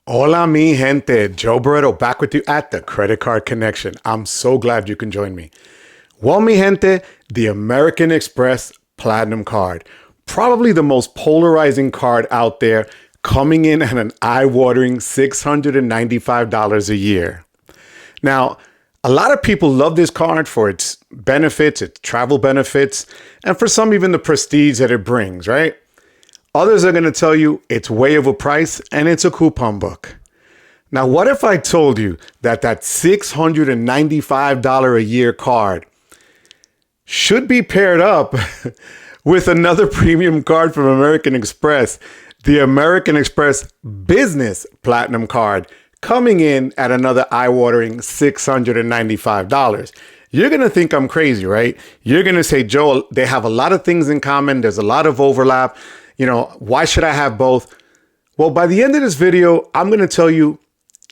Hola, mi gente. Joe Barreto back with you at the Credit Card Connection. I'm so glad you can join me. Well, mi gente, the American Express Platinum Card. Probably the most polarizing card out there, coming in at an eye-watering $695 a year. Now, a lot of people love this card for its benefits, its travel benefits, and for some, even the prestige that it brings, right? Others are going to tell you it's way overpriced and it's a coupon book. Now, what if I told you that $695 a year card should be paired up with another premium card from American Express, the American Express Business Platinum Card, coming in at another eye-watering $695? You're going to think I'm crazy, right? You're going to say, Joel, they have a lot of things in common. There's a lot of overlap. Why should I have both? Well, by the end of this video, I'm going to tell you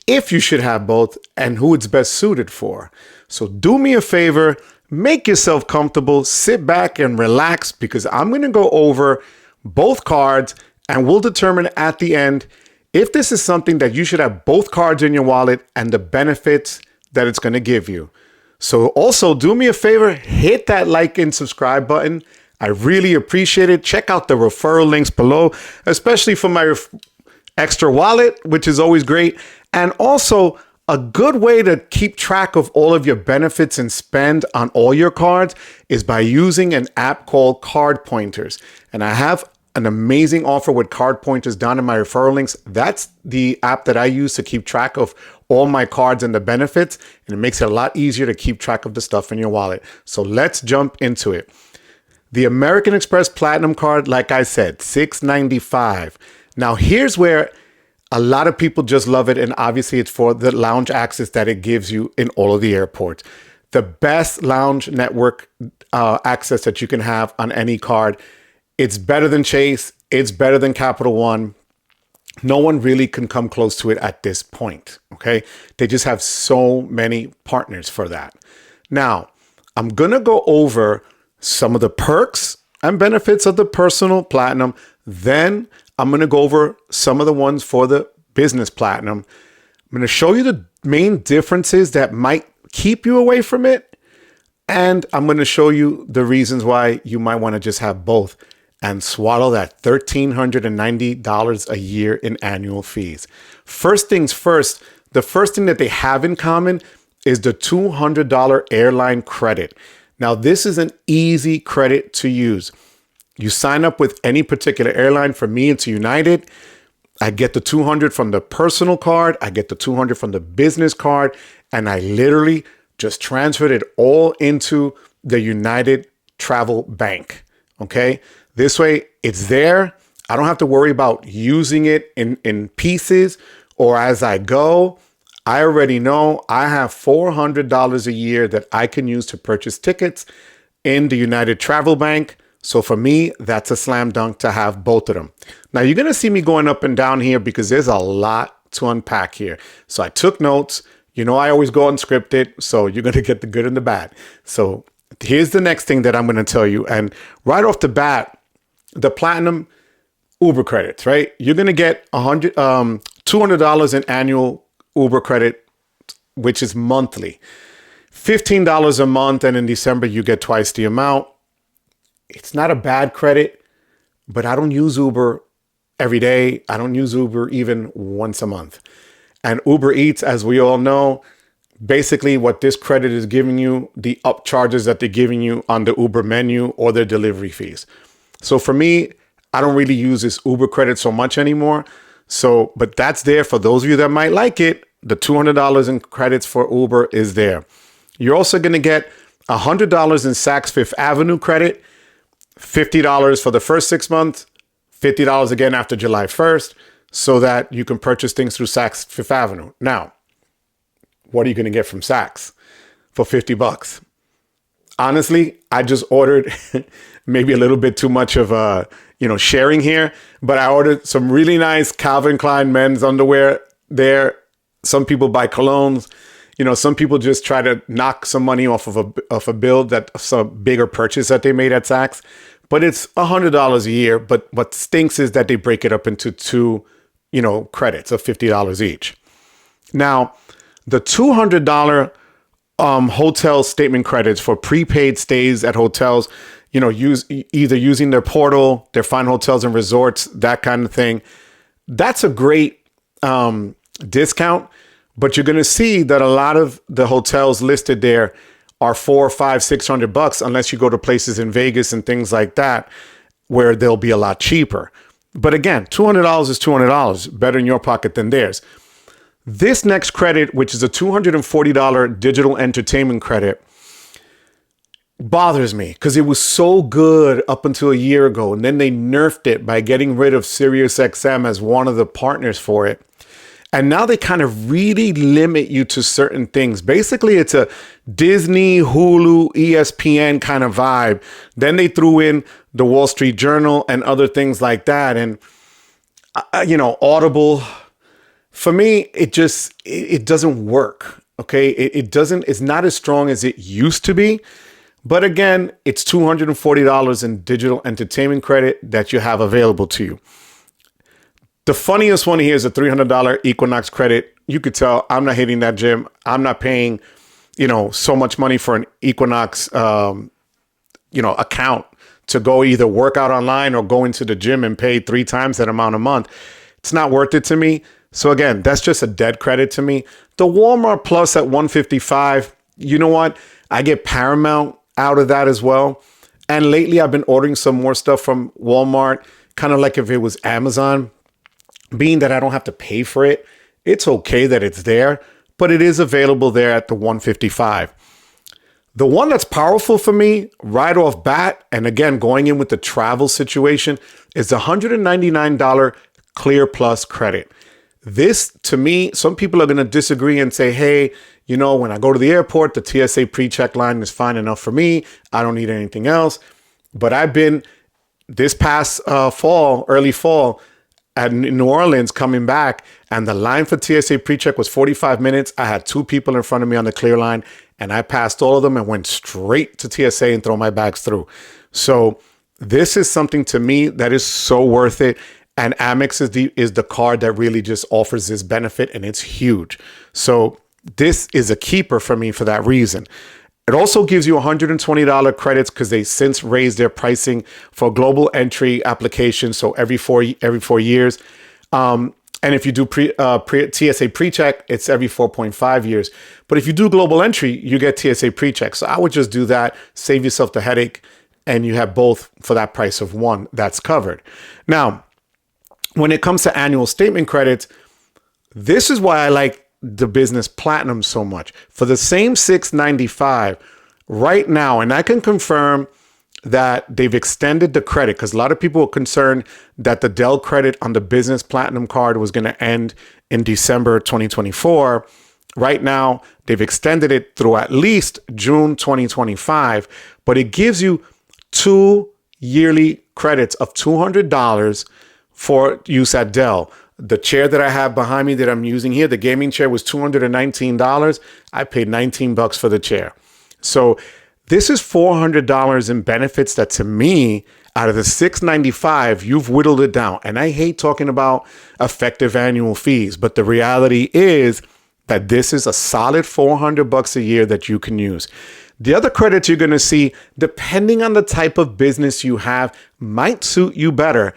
if you should have both and who it's best suited for. So do me a favor, make yourself comfortable, sit back and relax, because I'm going to go over both cards and we'll determine at the end if this is something that you should have both cards in your wallet and the benefits that it's going to give you. So also do me a favor, hit that like and subscribe button. I really appreciate it. Check out the referral links below, especially for my extra wallet, which is always great. And also a good way to keep track of all of your benefits and spend on all your cards is by using an app called Card Pointers. And I have an amazing offer with Card Pointers down in my referral links. That's the app that I use to keep track of all my cards and the benefits. And it makes it a lot easier to keep track of the stuff in your wallet. So let's jump into it. The American Express Platinum Card, like I said, $695. Now, here's where a lot of people just love it, and obviously it's for the lounge access that it gives you in all of the airports. The best lounge network access that you can have on any card. It's better than Chase. It's better than Capital One. No one really can come close to it at this point, okay? They just have so many partners for that. Now, I'm going to go over some of the perks and benefits of the personal platinum. Then I'm going to go over some of the ones for the business platinum. I'm going to show you the main differences that might keep you away from it. And I'm going to show you the reasons why you might want to just have both and swallow that $1,390 a year in annual fees. First things first, the first thing that they have in common is the $200 airline credit. Now, this is an easy credit to use. You sign up with any particular airline. For me, it's United. I get the $200 from the personal card. I get the $200 from the business card. And I literally just transferred it all into the United Travel Bank. Okay. This way it's there. I don't have to worry about using it in pieces or as I go. I already know I have $400 a year that I can use to purchase tickets in the United Travel Bank. So for me, that's a slam dunk to have both of them. Now you're going to see me going up and down here because there's a lot to unpack here. So I took notes. I always go unscripted. So you're going to get the good and the bad. So here's the next thing that I'm going to tell you. And right off the bat, the platinum Uber credits, right? You're going to get $200 in annual Uber credit, which is monthly, $15 a month. And in December, you get twice the amount. It's not a bad credit, but I don't use Uber every day. I don't use Uber even once a month. And Uber Eats, as we all know, basically what this credit is giving you, the upcharges that they're giving you on the Uber menu or their delivery fees. So for me, I don't really use this Uber credit so much anymore. So, but that's there for those of you that might like it. The $200 in credits for Uber is there. You're also going to get $100 in Saks Fifth Avenue credit, $50 for the first 6 months, $50 again after July 1st, so that you can purchase things through Saks Fifth Avenue. Now, what are you going to get from Saks for $50? Honestly, I just ordered maybe a little bit too much of sharing here, but I ordered some really nice Calvin Klein men's underwear there. Some people buy colognes. Some people just try to knock some money off of a bill, that some bigger purchase that they made at Saks. But it's $100 a year. But what stinks is that they break it up into two credits of $50 each. Now, the $200 hotel statement credits for prepaid stays at hotels, either using their portal, their fine hotels and resorts, that kind of thing. That's a great discount, but you're going to see that a lot of the hotels listed there are $400, $500, $600 unless you go to places in Vegas and things like that where they'll be a lot cheaper. But again, $200 is $200, better in your pocket than theirs. This next credit, which is a $240 digital entertainment credit, bothers me because it was so good up until a year ago. And then they nerfed it by getting rid of SiriusXM as one of the partners for it. And now they kind of really limit you to certain things. Basically, it's a Disney, Hulu, ESPN kind of vibe. Then they threw in the Wall Street Journal and other things like that. And, Audible. For me, it doesn't work. Okay. It's not as strong as it used to be. But again, it's $240 in digital entertainment credit that you have available to you. The funniest one here is a $300 Equinox credit. You could tell I'm not hitting that gym. I'm not paying, so much money for an Equinox, account to go either work out online or go into the gym and pay 3 times that amount a month. It's not worth it to me. So again, that's just a dead credit to me. The Walmart Plus at $155, you know what? I get Paramount out of that as well. And lately I've been ordering some more stuff from Walmart, kind of like if it was Amazon. Being that I don't have to pay for it, it's okay that it's there, but it is available there at the $155. The one that's powerful for me right off bat, and again, going in with the travel situation, is the $199 Clear Plus credit. This, to me, some people are going to disagree and say, hey, when I go to the airport, the TSA pre-check line is fine enough for me. I don't need anything else. But I've been this past early fall, in New Orleans coming back, and the line for TSA pre-check was 45 minutes. I had 2 people in front of me on the clear line, and I passed all of them and went straight to TSA and throw my bags through. So this is something to me that is so worth it. And Amex is the card that really just offers this benefit, and it's huge. So this is a keeper for me for that reason. It also gives you $120 credits because they since raised their pricing for global entry applications. So every 4 years. And if you do TSA pre-check, it's every 4.5 years. But if you do global entry, you get TSA pre-check. So I would just do that, save yourself the headache, and you have both for that price of one that's covered. Now, when it comes to annual statement credits, this is why I like the Business Platinum so much. For the same $695 right now, and I can confirm that they've extended the credit because a lot of people were concerned that the Dell credit on the Business Platinum card was going to end in December 2024. Right now, they've extended it through at least June 2025, but it gives you 2 yearly credits of $200 for use at Dell. The chair that I have behind me that I'm using here, the gaming chair, was $219. I paid $19 for the chair. So this is $400 in benefits that, to me, out of the $695, you've whittled it down. And I hate talking about effective annual fees, but the reality is that this is a solid $400 a year that you can use. The other credits you're going to see, depending on the type of business you have, might suit you better.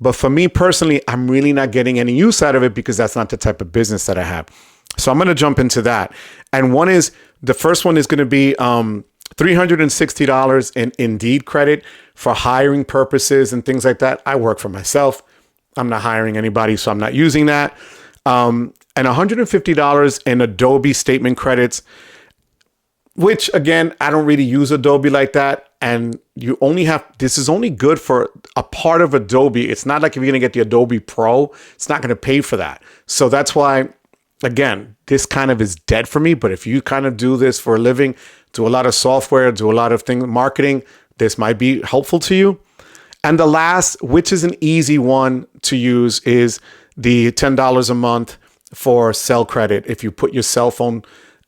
But for me personally, I'm really not getting any use out of it because that's not the type of business that I have. So I'm going to jump into that. And the first one is going to be $360 in Indeed credit for hiring purposes and things like that. I work for myself. I'm not hiring anybody, so I'm not using that. And $150 in Adobe statement credits, which again, I don't really use Adobe like that. And this is only good for a part of Adobe. It's not like if you're going to get the Adobe Pro, it's not going to pay for that. So that's why, again, this kind of is dead for me. But if you kind of do this for a living, do a lot of software, do a lot of marketing, this might be helpful to you. And the last, which is an easy one to use, is the $10 a month for cell credit. If you put your cell phone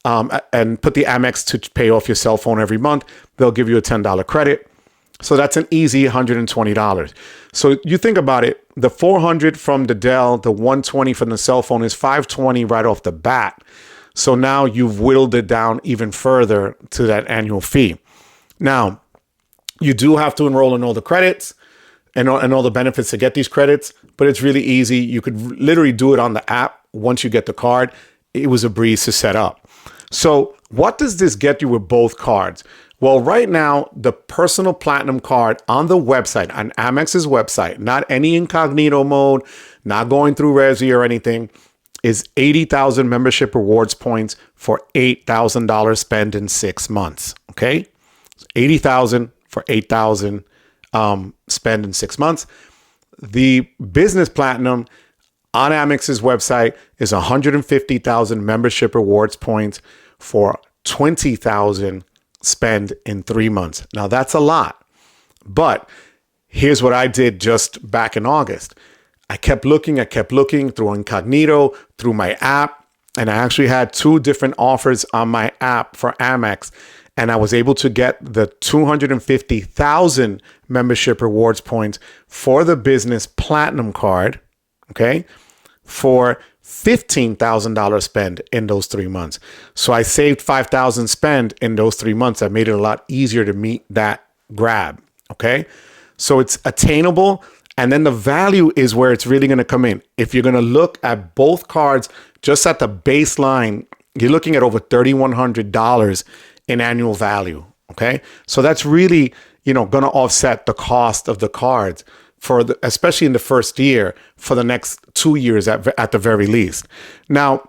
and put the Amex to pay off your cell phone every month, they'll give you a $10 credit. So that's an easy $120. So you think about it, the 400 from the Dell, the 120 from the cell phone is 520 right off the bat. So now you've whittled it down even further to that annual fee. Now, you do have to enroll in all the credits and all the benefits to get these credits, but it's really easy. You could literally do it on the app once you get the card. It was a breeze to set up. So what does this get you with both cards? Well, right now, the personal platinum card on the website, on Amex's website, not any incognito mode, not going through Resi or anything, is 80,000 membership rewards points for $8,000 spent in 6 months. Okay? 80,000 for 8,000 spend in 6 months. The business platinum on Amex's website is 150,000 membership rewards points for 20,000 spend in 3 months. Now that's a lot, but here's what I did just back in August. I kept looking through incognito, through my app, and I actually had 2 different offers on my app for Amex. And I was able to get the 250,000 membership rewards points for the business platinum card, okay, for $15,000 spend in those 3 months. So I saved $5,000 spend in those 3 months. That made it a lot easier to meet that grab, okay? So it's attainable. And then the value is where it's really going to come in. If you're going to look at both cards, just at the baseline, you're looking at over $3,100 in annual value. Okay. So that's really, going to offset the cost of the cards especially in the first year, for the next 2 years at the very least. Now,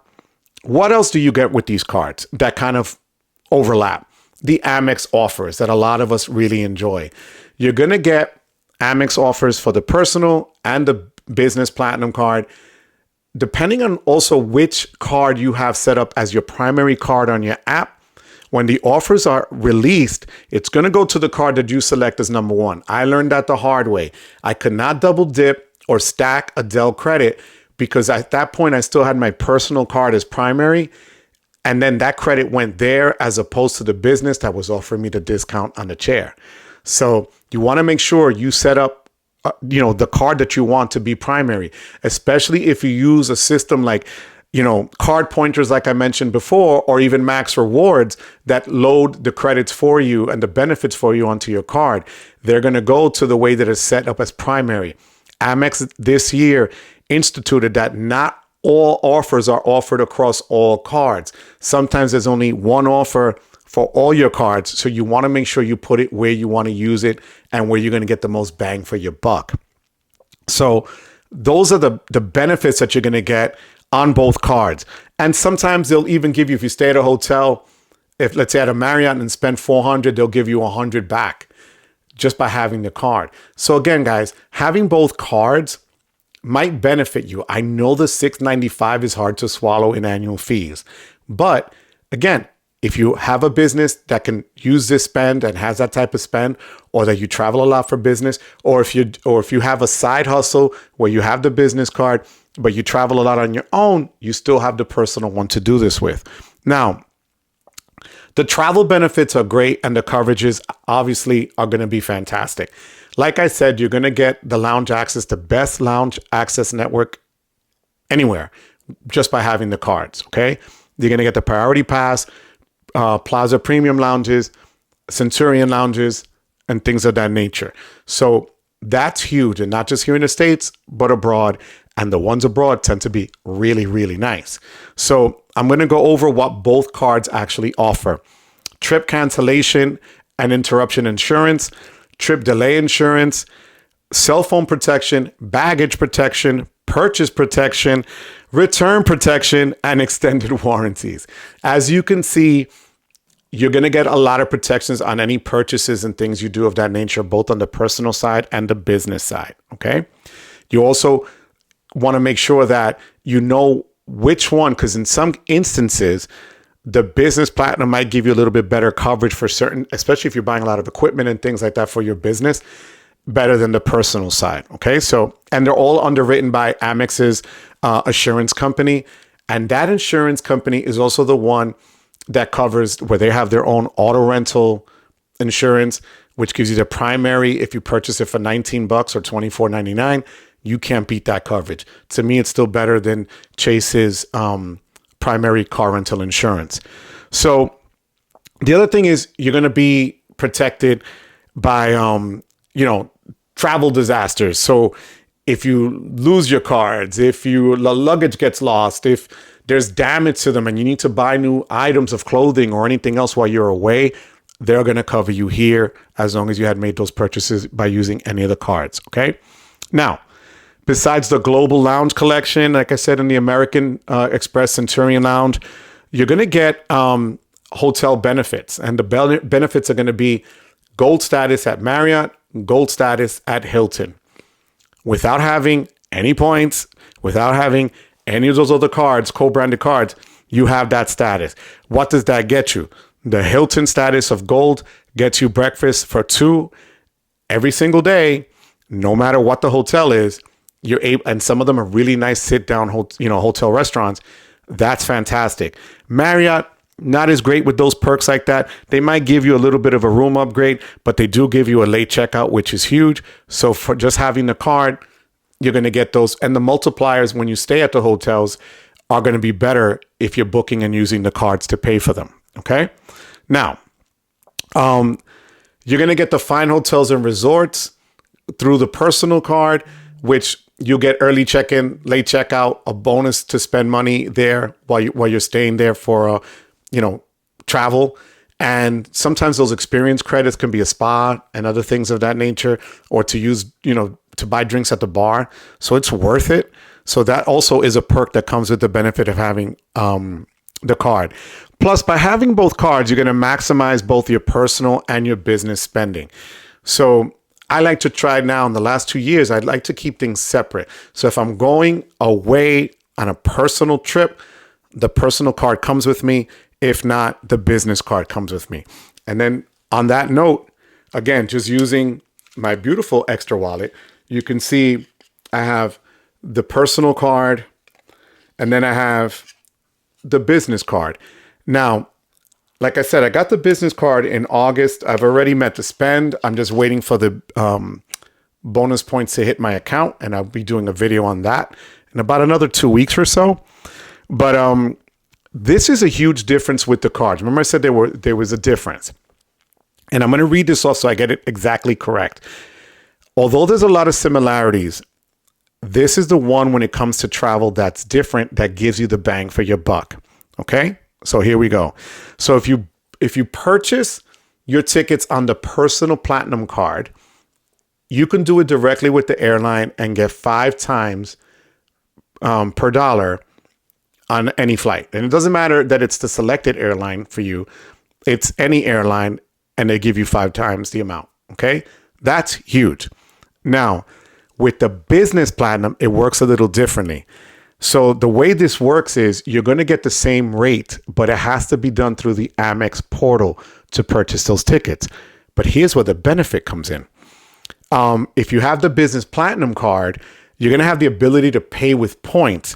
what else do you get with these cards that kind of overlap? The Amex offers that a lot of us really enjoy. You're going to get Amex offers for the personal and the business platinum card, depending on also which card you have set up as your primary card on your app. When the offers are released, it's going to go to the card that you select as number 1. I learned that the hard way. I could not double dip or stack a Dell credit because at that point I still had my personal card as primary. And then that credit went there as opposed to the business that was offering me the discount on the chair. So you want to make sure you set up the card that you want to be primary, especially if you use a system like card pointers, like I mentioned before, or even Max Rewards that load the credits for you and the benefits for you onto your card. They're going to go to the way that it's set up as primary. Amex this year instituted that not all offers are offered across all cards. Sometimes there's only one offer for all your cards. So you want to make sure you put it where you want to use it and where you're going to get the most bang for your buck. So those are the benefits that you're going to get on both cards. And sometimes they'll even give you, if you stay at a hotel, if let's say at a Marriott and spend $400, they'll give you $100 back just by having the card. So again, guys, having both cards might benefit you. I know the $695 is hard to swallow in annual fees, but again, if you have a business that can use this spend and has that type of spend, or that you travel a lot for business, or if you have a side hustle where you have the business card, but you travel a lot on your own, you still have the personal one to do this with. Now, the travel benefits are great and the coverages obviously are going to be fantastic. Like I said, you're going to get the lounge access, the best lounge access network anywhere just by having the cards, okay? You're going to get the Priority Pass, Plaza Premium lounges, Centurion lounges, and things of that nature. So that's huge, and not just here in the States, but abroad. And the ones abroad tend to be really, really nice. So I'm going to go over what both cards actually offer. Trip cancellation and interruption insurance, trip delay insurance, cell phone protection, baggage protection, purchase protection, return protection, and extended warranties. As you can see, you're going to get a lot of protections on any purchases and things you do of that nature, both on the personal side and the business side. Okay. You also want to make sure that you know which one, because in some instances, the business platinum might give you a little bit better coverage for certain, especially if you're buying a lot of equipment and things like that for your business, better than the personal side. Okay. So, and they're all underwritten by Amex's assurance company. And that insurance company is also the one that covers where they have their own auto rental insurance, which gives you the primary. If you purchase it for $19 or $24.99, you can't beat that coverage. To me, it's still better than Chase's primary car rental insurance. So the other thing is you're going to be protected by, travel disasters. So if you lose your cards, if the luggage gets lost, if there's damage to them and you need to buy new items of clothing or anything else while you're away, they're going to cover you here as long as you had made those purchases by using any of the cards. Okay. Now, besides the Global Lounge collection, like I said, in the American Express Centurion Lounge, you're going to get hotel benefits. And the benefits are going to be gold status at Marriott, gold status at Hilton. Without having any points, without having any of those other cards, co-branded cards, you have that status. What does that get you? The Hilton status of gold gets you breakfast for two every single day, no matter what the hotel is. You're able, and some of them are really nice sit-down, hotel restaurants. That's fantastic. Marriott, not as great with those perks like that. They might give you a little bit of a room upgrade, but they do give you a late checkout, which is huge. So for just having the card, you're going to get those. And the multipliers when you stay at the hotels are going to be better if you're booking and using the cards to pay for them. Okay. Now, you're going to get the fine hotels and resorts through the personal card, which you'll get early check-in, late checkout, a bonus to spend money there while you're staying there for travel. And sometimes those experience credits can be a spa and other things of that nature, or to use, to buy drinks at the bar. So it's worth it. So that also is a perk that comes with the benefit of having the card. Plus, by having both cards, you're going to maximize both your personal and your business spending. So I like to try now in the last 2 years, I'd like to keep things separate. So if I'm going away on a personal trip, the personal card comes with me. If not, the business card comes with me. And then on that note, again, just using my beautiful extra wallet, you can see I have the personal card and then I have the business card. Now, like I said, I got the business card in August. I've already met the spend. I'm just waiting for the bonus points to hit my account, and I'll be doing a video on that in about another 2 weeks or so. But this is a huge difference with the cards. Remember I said there was a difference. And I'm going to read this off so I get it exactly correct. Although there's a lot of similarities, this is the one when it comes to travel that's different, that gives you the bang for your buck. Okay? So here we go. So if you purchase your tickets on the personal platinum card, you can do it directly with the airline and get 5 times per dollar on any flight. And it doesn't matter that it's the selected airline for you. It's any airline and they give you 5 times the amount. Okay. That's huge. Now, with the business platinum, it works a little differently. So the way this works is you're going to get the same rate, but it has to be done through the Amex portal to purchase those tickets. But here's where the benefit comes in. If you have the business platinum card, you're going to have the ability to pay with points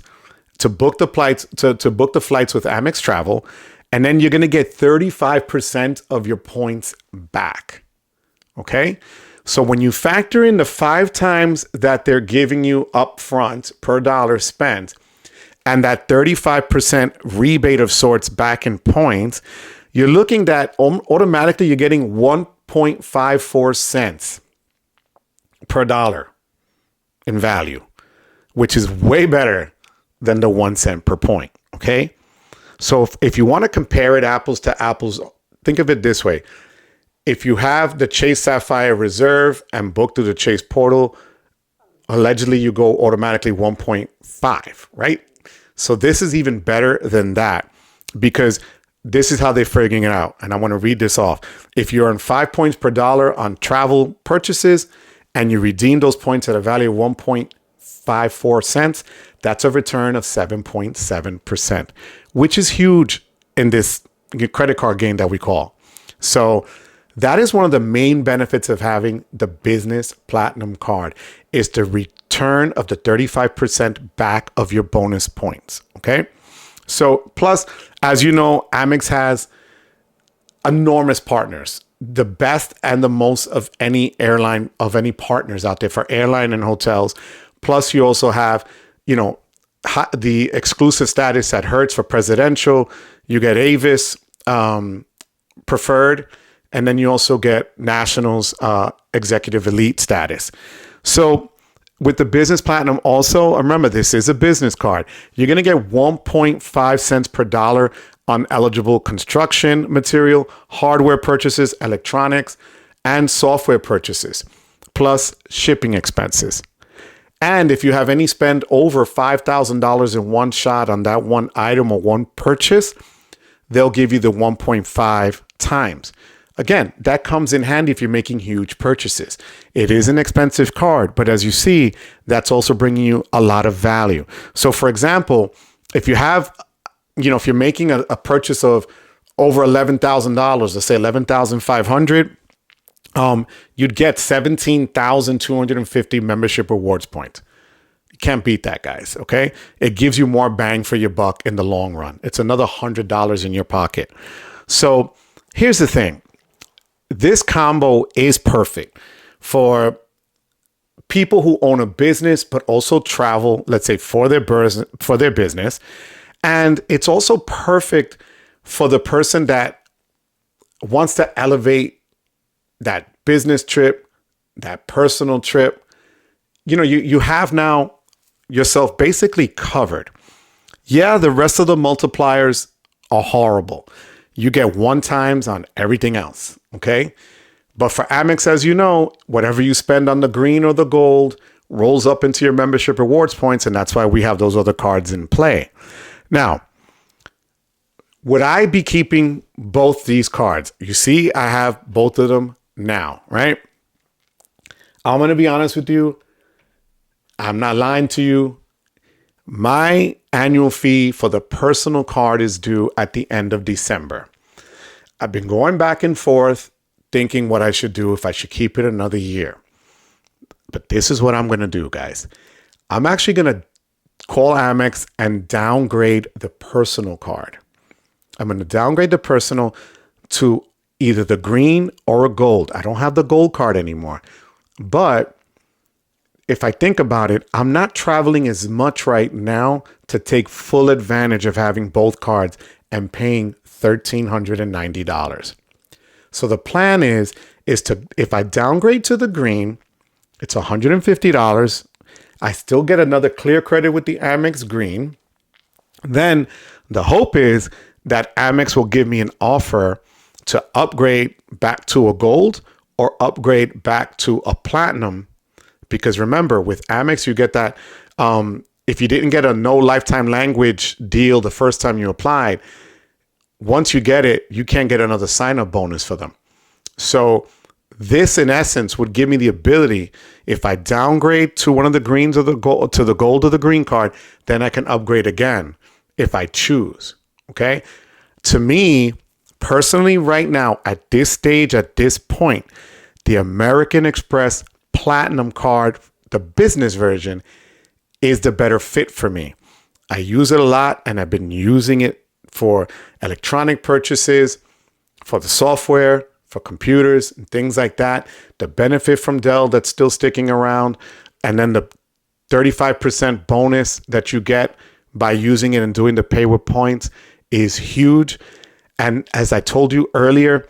to book the flights to book the flights with Amex Travel, and then you're going to get 35% of your points back. Okay? So when you factor in the 5 times that they're giving you upfront per dollar spent and that 35% rebate of sorts back in points, you're looking at automatically you're getting 1.54 cents per dollar in value, which is way better than the 1 cent per point. Okay. So if you want to compare it apples to apples, think of it this way. If you have the Chase Sapphire Reserve and book through the Chase portal, allegedly you go automatically 1.5, right? So this is even better than that because this is how they're figuring it out. And I want to read this off. If you earn 5 points per dollar on travel purchases and you redeem those points at a value of 1.54 cents, that's a return of 7.7%, which is huge in this credit card game that we call. So that is one of the main benefits of having the business platinum card is the return of the 35% back of your bonus points. Okay. So plus, as you know, Amex has enormous partners. the best and the most of any airline, of any partners out there for airline and hotels. Plus, you also have, the exclusive status at Hertz for presidential. You get Avis preferred, and then you also get Nationals executive elite status. So with the business platinum also, remember, this is a business card. You're going to get 1.5 cents per dollar on eligible construction material, hardware purchases, electronics, and software purchases, plus shipping expenses. And if you have any spend over $5,000 in one shot on that one item or one purchase, they'll give you the 1.5 times. Again, that comes in handy if you're making huge purchases. It is an expensive card, but as you see, that's also bringing you a lot of value. So for example, if you have, if you're making a purchase of over $11,000, let's say $11,500, you'd get 17,250 membership rewards points. You can't beat that, guys. Okay. It gives you more bang for your buck in the long run. It's another $100 in your pocket. So here's the thing. This combo is perfect for people who own a business, but also travel, let's say for their business. And it's also perfect for the person that wants to elevate that business trip, that personal trip. You have now yourself basically covered. Yeah, the rest of the multipliers are horrible. You get one times on everything else, okay? But for Amex, as you know, whatever you spend on the green or the gold rolls up into your membership rewards points, and that's why we have those other cards in play. Now, would I be keeping both these cards? You see, I have both of them now, right? I'm going to be honest with you. I'm not lying to you. My annual fee for the personal card is due at the end of December. I've been going back and forth thinking what I should do, if I should keep it another year. But this is what I'm going to do, guys. I'm actually going to call Amex and downgrade the personal card. I'm going to downgrade the personal to either the green or a gold. I don't have the gold card anymore. But if I think about it, I'm not traveling as much right now to take full advantage of having both cards and paying $1,390. So the plan is to, if I downgrade to the green, it's $150. I still get another clear credit with the Amex green. Then the hope is that Amex will give me an offer to upgrade back to a gold or upgrade back to a platinum. Because remember, with Amex, you get that if you didn't get a no lifetime language deal the first time you applied, once you get it, you can't get another sign-up bonus for them. So this, in essence, would give me the ability, if I downgrade to one of the greens or the gold, to the gold or the green card, then I can upgrade again if I choose. Okay. To me, personally, right now, at this stage, at this point, the American Express Platinum card, the business version, is the better fit for me. I use it a lot, and I've been using it for electronic purchases, for the software, for computers and things like that. The benefit from Dell that's still sticking around, and then the 35% bonus that you get by using it and doing the pay with points is huge. And as I told you earlier,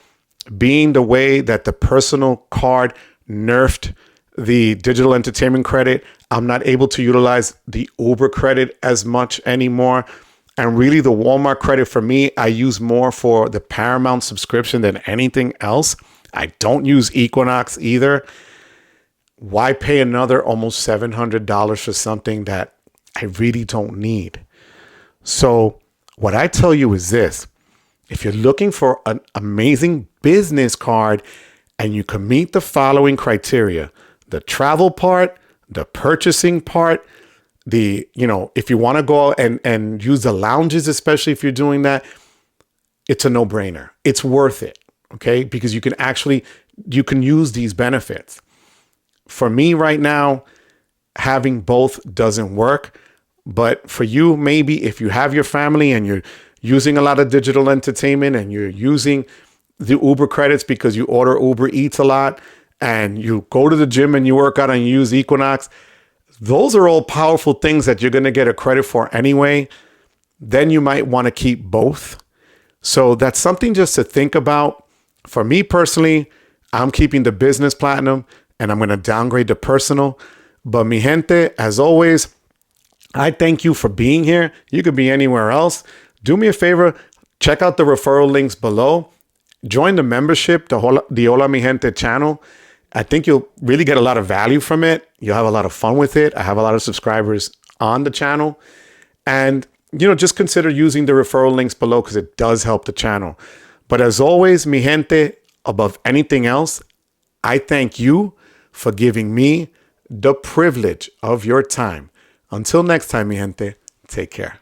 being the way that the personal card nerfed the digital entertainment credit, I'm not able to utilize the Uber credit as much anymore. And really, the Walmart credit for me, I use more for the Paramount subscription than anything else. I don't use Equinox either. Why pay another almost $700 for something that I really don't need? So what I tell you is this. If you're looking for an amazing business card and you can meet the following criteria: the travel part, the purchasing part, if you want to go and use the lounges, especially if you're doing that, it's a no-brainer. It's worth it, okay? Because you can use these benefits. For me right now, having both doesn't work. But for you, maybe if you have your family and you're using a lot of digital entertainment and you're using the Uber credits because you order Uber Eats a lot and you go to the gym and you work out and you use Equinox. Those are all powerful things that you're going to get a credit for anyway. Then you might want to keep both. So that's something just to think about. For me personally, I'm keeping the business platinum and I'm going to downgrade the personal. But mi gente, as always, I thank you for being here. You could be anywhere else. Do me a favor, check out the referral links below. Join the membership, the Hola Mi Gente channel. I think you'll really get a lot of value from it. You'll have a lot of fun with it. I have a lot of subscribers on the channel. And, just consider using the referral links below because it does help the channel. But as always, mi gente, above anything else, I thank you for giving me the privilege of your time. Until next time, mi gente, take care.